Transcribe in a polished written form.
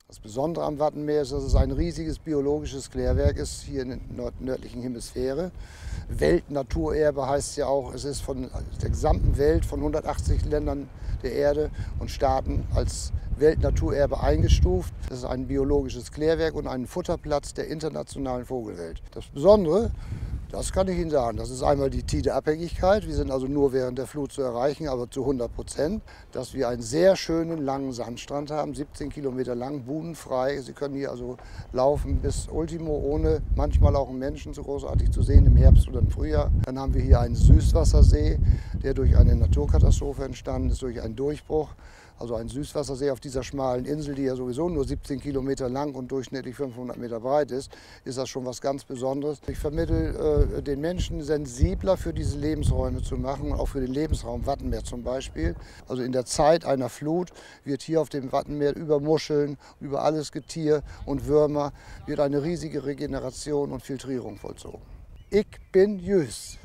Das Besondere am Wattenmeer ist, dass es ein riesiges biologisches Klärwerk ist, hier in der nördlichen Hemisphäre. Weltnaturerbe heißt ja auch, es ist von der gesamten Welt, von 180 Ländern der Erde und Staaten als Weltnaturerbe eingestuft. Das ist ein biologisches Klärwerk und ein Futterplatz der internationalen Vogelwelt. Das Besondere, das kann ich Ihnen sagen, das ist einmal die Tideabhängigkeit. Wir sind also nur während der Flut zu erreichen, aber zu 100%. Dass wir einen sehr schönen, langen Sandstrand haben, 17 Kilometer lang, budenfrei. Sie können hier also laufen bis Ultimo, ohne manchmal auch einen Menschen so großartig zu sehen, im Herbst oder im Frühjahr. Dann haben wir hier einen Süßwassersee, der durch eine Naturkatastrophe entstanden ist, durch einen Durchbruch. Also ein Süßwassersee auf dieser schmalen Insel, die ja sowieso nur 17 Kilometer lang und durchschnittlich 500 Meter breit ist das schon was ganz Besonderes. Ich vermittle den Menschen, sensibler für diese Lebensräume zu machen, auch für den Lebensraum Wattenmeer zum Beispiel. Also in der Zeit einer Flut wird hier auf dem Wattenmeer über Muscheln, über alles Getier und Würmer wird eine riesige Regeneration und Filtrierung vollzogen. Ich bin Jüss.